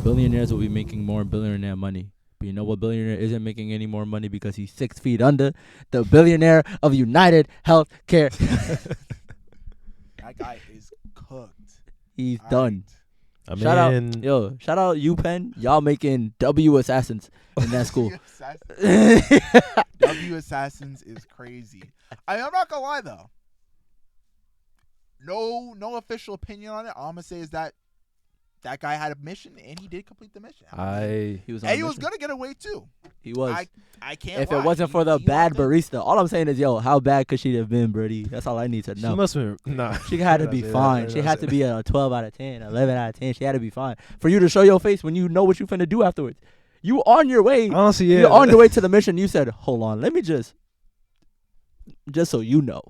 billionaires will be making more billionaire money. But you know what billionaire isn't making any more money because he's 6 feet under? The billionaire of United Healthcare. That guy is cooked. He's done. I Shout out, mean, shout out you Penn. Y'all making W assassins in that school. W Assassins is crazy. I'm not gonna lie though. No official opinion on it. All I'm gonna say is that guy had a mission and he did complete the mission. He was and he was gonna get away too. He was. I can't. If lie. it wasn't for the He bad loved it. barista, all I'm saying is, how bad could she have been, Birdie? That's all I need to she know. must have been. Nah. She had to be fine. She had to be a 12 out of 10, 11 out of 10. She had to be fine. For you to show your face when you know what you finna do afterwards. You on your way. Honestly, yeah. You're on your way to the mission. You said, hold on, let me just so you know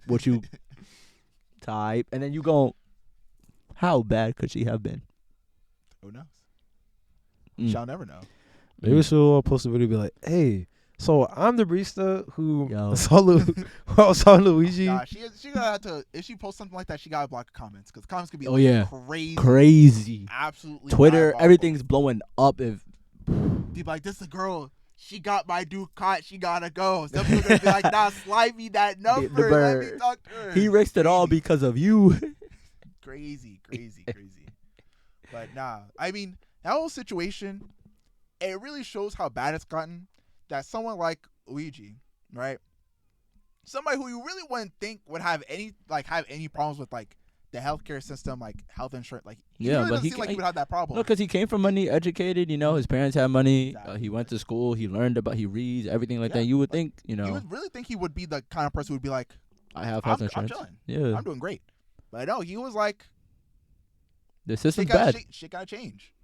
what you type. And then you go, how bad could she have been? Who knows? Mm. Shall never know. Maybe she'll post a video and be like, hey, so I'm the barista who Yo. saw Luigi. Nah, she gonna have to. If she posts something like that, she gotta block comments because comments could be crazy. Crazy. Absolutely. Twitter, diabolical. everything's blowing up. If People like, this is a girl. She got my dude caught. She gotta go. Some people gonna be like, nah, slide me that number. Let me bird. talk to her. he risked it all because of you. Crazy. But nah, I mean, that whole situation, it really shows how bad it's gotten. That someone like Luigi, right? Somebody who you really wouldn't think would have any problems with like the healthcare system, like health insurance, like he really doesn't seem like he would have that problem. No, because he came from money, educated. His parents had money. Exactly. He went to school. He learned he reads everything like that. You would think, you would really think he would be the kind of person who would be like, I have health I'm insurance. chilling. Yeah, I'm doing great. But no, he was like, the system's bad, shit gotta change,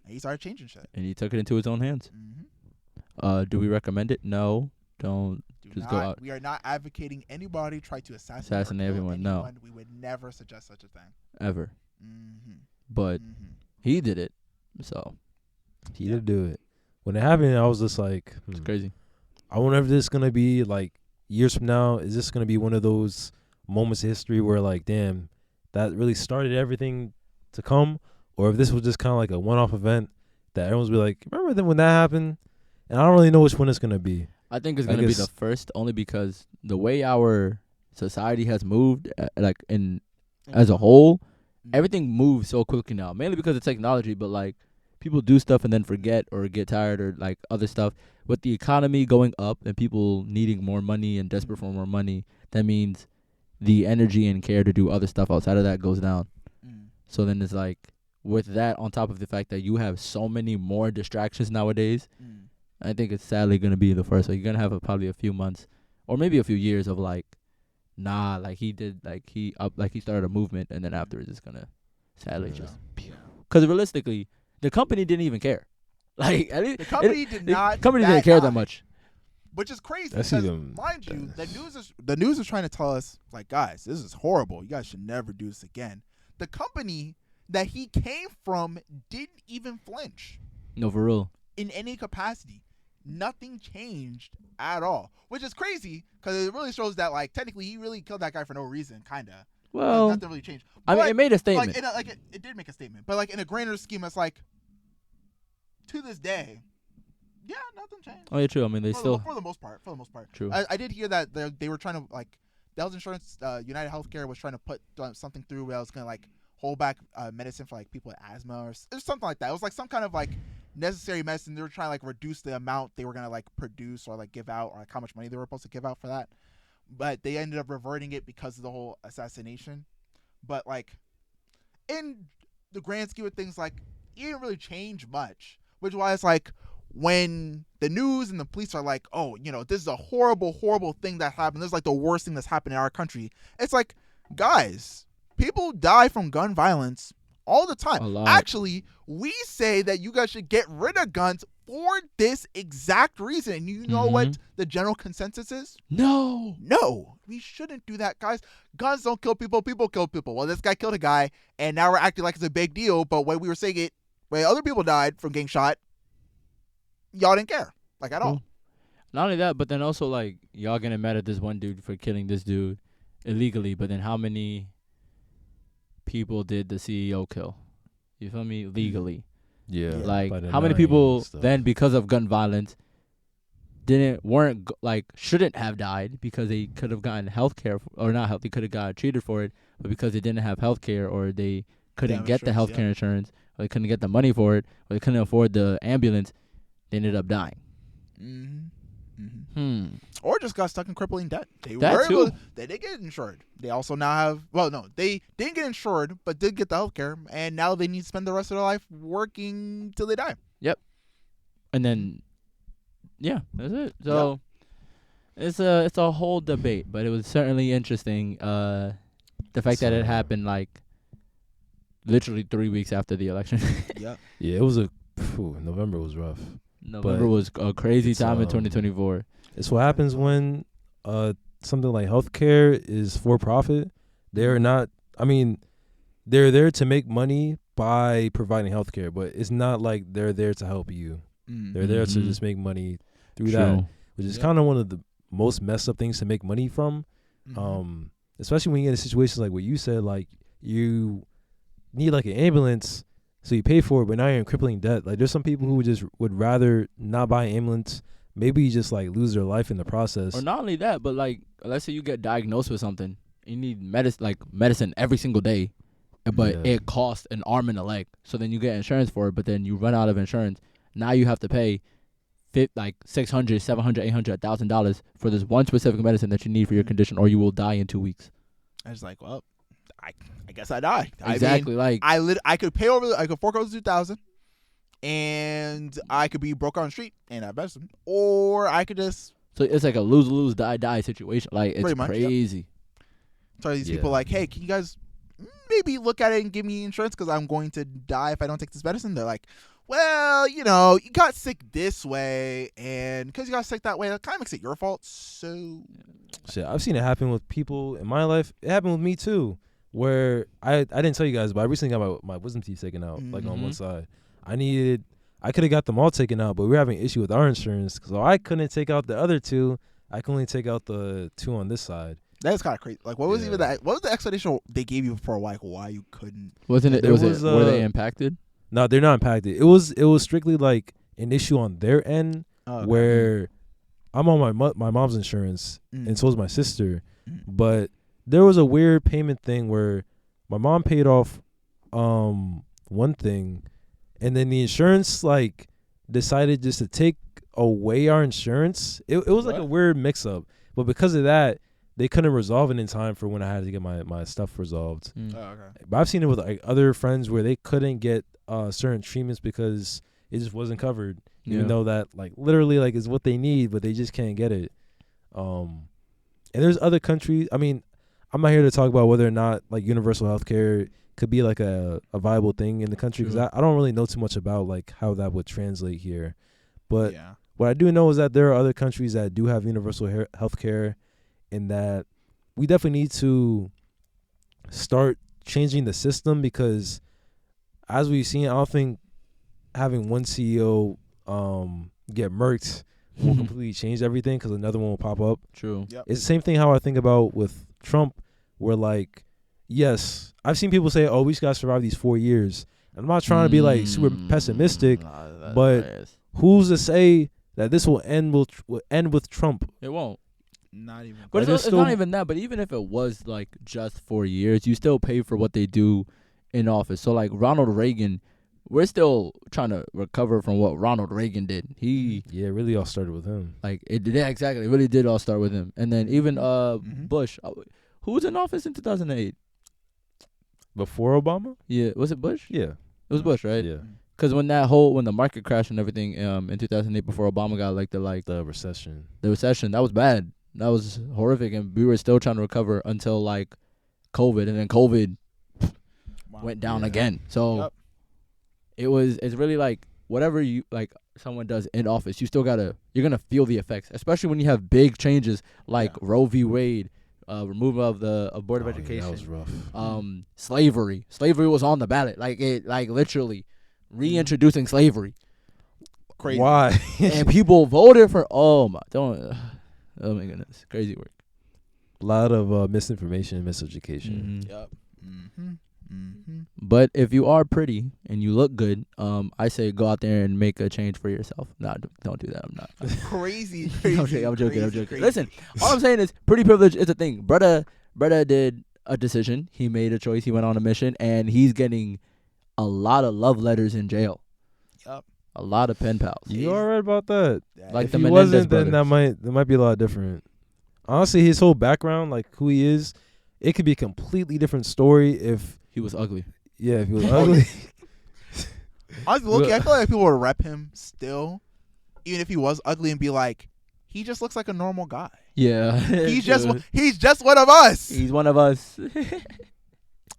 and he started changing shit. and he took it into his own hands. Mm-hmm. Do we recommend it? No, don't. Go out. We are not advocating anybody try to assassinate or kill everyone. No, we would never suggest such a thing ever. Mm-hmm. But he did it, so He did do it. When it happened, I was just like, it's crazy. I wonder if this is gonna be like years from now. Is this gonna be one of those moments of history where like, damn, that really started everything to come, or if this was just kind of like a one-off event that everyone's be like, remember when that happened? And I don't really know which one it's gonna be. I think it's gonna be the first, only because the way our society has moved, as a whole, everything moves so quickly now. Mainly because of technology, but like people do stuff and then forget or get tired or like other stuff. With the economy going up and people needing more money and desperate for more money, that means the energy and care to do other stuff outside of that goes down. So then it's like, with that on top of the fact that you have so many more distractions nowadays, I think it's sadly going to be the first. So you're going to have probably a few months or maybe a few years of like, nah, like he did, like he started a movement, and then afterwards it's going to sadly just, because realistically, the company didn't even care. Like, at least the company didn't care that much. Which is crazy. That's Because, even mind you, the news is trying to tell us, like, guys, this is horrible. You guys should never do this again. The company that he came from didn't even flinch. No, for real. In any capacity. Nothing changed at all. Which is crazy, because it really shows that, like, technically he really killed that guy for no reason, kind of. Well, nothing really changed. I mean, it made a statement. It did make a statement. But, like, in a grander scheme, it's like, to this day, yeah, nothing changed. Oh, yeah, true. I mean, for the most part. True. I did hear that they were trying to, like, the health insurance, United Healthcare was trying to put something through where it was going to, like, hold back medicine for, like, people with asthma or something like that. It was, like, some kind of, like, necessary medicine. They were trying to, like, reduce the amount they were going to, like, produce or, like, give out, or like how much money they were supposed to give out for that. But they ended up reverting it because of the whole assassination. But, like, in the grand scheme of things, like, it didn't really change much. Which is why it's like, when the news and the police are like, oh, this is a horrible, horrible thing that happened. This is like the worst thing that's happened in our country. It's like, guys, people die from gun violence all the time. A lot. Actually, we say that you guys should get rid of guns for this exact reason. And you know what the general consensus is? No, we shouldn't do that, guys. Guns don't kill people. People kill people. Well, this guy killed a guy, and now we're acting like it's a big deal. But when we were saying it, when other people died from getting shot, y'all didn't care, like, at all. Not only that, but then also, like, y'all getting mad at this one dude for killing this dude illegally, but then how many people did the CEO kill? You feel me? Legally. Yeah. Like, by how many denying people stuff. then, because of gun violence, shouldn't have died because they could have gotten health care, or not health, they could have got treated for it, but because they didn't have health care, or they couldn't get the health care insurance, or they couldn't get the money for it, or they couldn't afford the ambulance, they ended up dying. Or just got stuck in crippling debt. They did get insured. They also now have, they didn't get insured, but did get the health care, and now they need to spend the rest of their life working till they die. Yep. And then, yeah, that's it. So it's a whole debate, but it was certainly interesting. The fact that it happened like literally 3 weeks after the election. Yeah, it was November was rough. November was a crazy time in 2024. It's what happens when something like healthcare is for profit. They're not. I mean, they're there to make money by providing healthcare, but it's not like they're there to help you. They're there to just make money through that, which is kind of one of the most messed up things to make money from. Especially when you get in situations like what you said, like you need like an ambulance, so you pay for it, but now you're in crippling debt. Like there's some people who would rather not buy an ambulance, maybe just like lose their life in the process. Or not only that, but like let's say you get diagnosed with something, you need medicine every single day, but it costs an arm and a leg. So then you get insurance for it, but then you run out of insurance. Now you have to pay $600, $700, $800, $1,000 for this one specific medicine that you need for your condition, or you will die in 2 weeks. I was like, well, I guess I die. Exactly. I mean, I could pay over. I could fork over $2,000, and I could be broke on the street and have medicine, or I could just. So it's like a lose, die situation. Like it's crazy. So these people like, hey, can you guys maybe look at it and give me insurance because I'm going to die if I don't take this medicine? They're like, well, you got sick this way, and because you got sick that way, that kind of makes it your fault. So, shit, I've seen it happen with people in my life. It happened with me too, where I didn't tell you guys, but I recently got my wisdom teeth taken out, like on one side. I could have got them all taken out, but we were having an issue with our insurance, so I couldn't take out the other two. I can only take out the two on this side. That's kind of crazy. Like, what was even that? What was the explanation they gave you for why you couldn't? Wasn't it? Were they impacted? No, they're not impacted. It was strictly like an issue on their end, where I'm on my mom's insurance, and so is my sister. But there was a weird payment thing where my mom paid off one thing, and then the insurance like decided just to take away our insurance. It was like a weird mix up, but because of that, they couldn't resolve it in time for when I had to get my stuff resolved. But I've seen it with like other friends where they couldn't get certain treatments because it just wasn't covered, even though that like literally like is what they need, but they just can't get it. And there's other countries. I mean, I'm not here to talk about whether or not like universal healthcare could be like a viable thing in the country, because I don't really know too much about like how that would translate here. But what I do know is that there are other countries that do have universal healthcare, and that we definitely need to start changing the system, because as we've seen, I don't think having one CEO get murked will completely change everything, because another one will pop up. True. Yep. It's the same thing how I think about with Trump, where like, yes, I've seen people say, oh, we just got to survive these 4 years. And I'm not trying to be like super pessimistic, but who's to say that this will end with Trump? It won't. Not even. But it's not even that. But even if it was like just 4 years, you still pay for what they do in office. So like Ronald Reagan, we're still trying to recover from what Ronald Reagan did. It really all started with him. Like it did exactly. It really did all start with him. And then even Bush, who was in office in 2008? Before Obama? Yeah, was it Bush? Yeah, it was Bush, right? Yeah. Because when the market crashed and everything in 2008, before Obama got the recession. The recession, that was bad. That was horrific, and we were still trying to recover until like COVID, and then COVID went down again. So it's really like whatever you like someone does in office, you're gonna feel the effects, especially when you have big changes like Roe v. Wade, removal of the Board of Education. That was rough. Slavery was on the ballot, like literally reintroducing slavery. Crazy. Why? And people voted for. Oh my goodness, crazy work. A lot of misinformation and miseducation. Yep. Mm-hmm. But if you are pretty and you look good, I say go out there and make a change for yourself. Nah, don't do that. I'm not. Crazy. I'm joking. Crazy. Listen, all I'm saying is pretty privilege is a thing. Brother did a decision. He made a choice. He went on a mission, and he's getting a lot of love letters in jail. Yup. A lot of pen pals. You are right about that. Like If the he Menendez wasn't, then brothers. that might be a lot different. Honestly, his whole background, like who he is, it could be a completely different story if He was ugly. he was ugly. Honestly, look, I feel like people would rep him still, even if he was ugly, and be like, he just looks like a normal guy. Yeah. He's just one of us. He's one of us.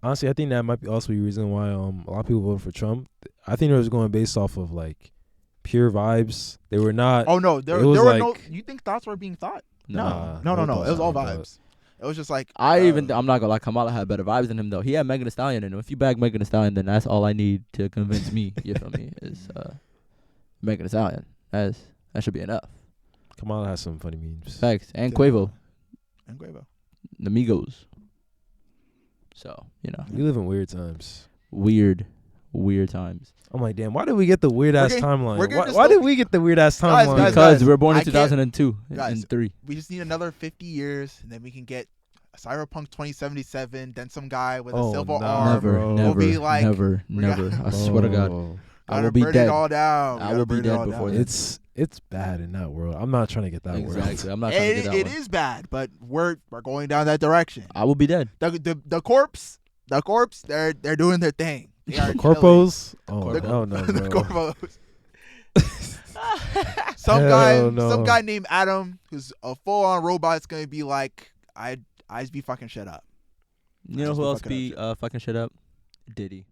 Honestly, I think that might be also the reason why a lot of people voted for Trump. I think it was going based off of like pure vibes. They were not. Oh no, there was were like- no. You think thoughts were being thought? Nah, No. no It was all thoughts, no vibes. It was just like I'm not gonna lie, Kamala had better vibes than him though. He had Megan Thee Stallion in him. If you bag Megan Thee Stallion, then that's all I need to convince me. You feel me? Is Megan Thee Stallion. That should be enough. Kamala has some funny memes. Facts. And Yeah. Quavo, and Quavo. the Migos. So We live in weird times. weird times. I'm like, damn, why did we get the weird ass getting- timeline? we're getting Why just did we get the weird ass Guys, timeline? guys, Because we were born I in can't- 2002 guys, and 3. We just need another 50 years, and then we can get Cyberpunk 2077. Then some guy with a Oh, silver nah, arm. Never, bro. never, We'll be like- never. I swear to God, Oh, I Gotta will be burn dead. it all down. I Gotta will be burn it dead all before down. then. It's bad in that world. I'm not trying to get that world. Exactly. I'm not trying to get that It one. is bad, but we're going down that direction. I will be dead. The corpse, they're doing their thing. They are The corpos? Oh, killing. hell no, The bro. corpos. Hell no. Some guy named Adam, who's a full-on robot, is gonna be like, I just be fucking shut up. You know Just who be else fucking be fucking shit up? Diddy.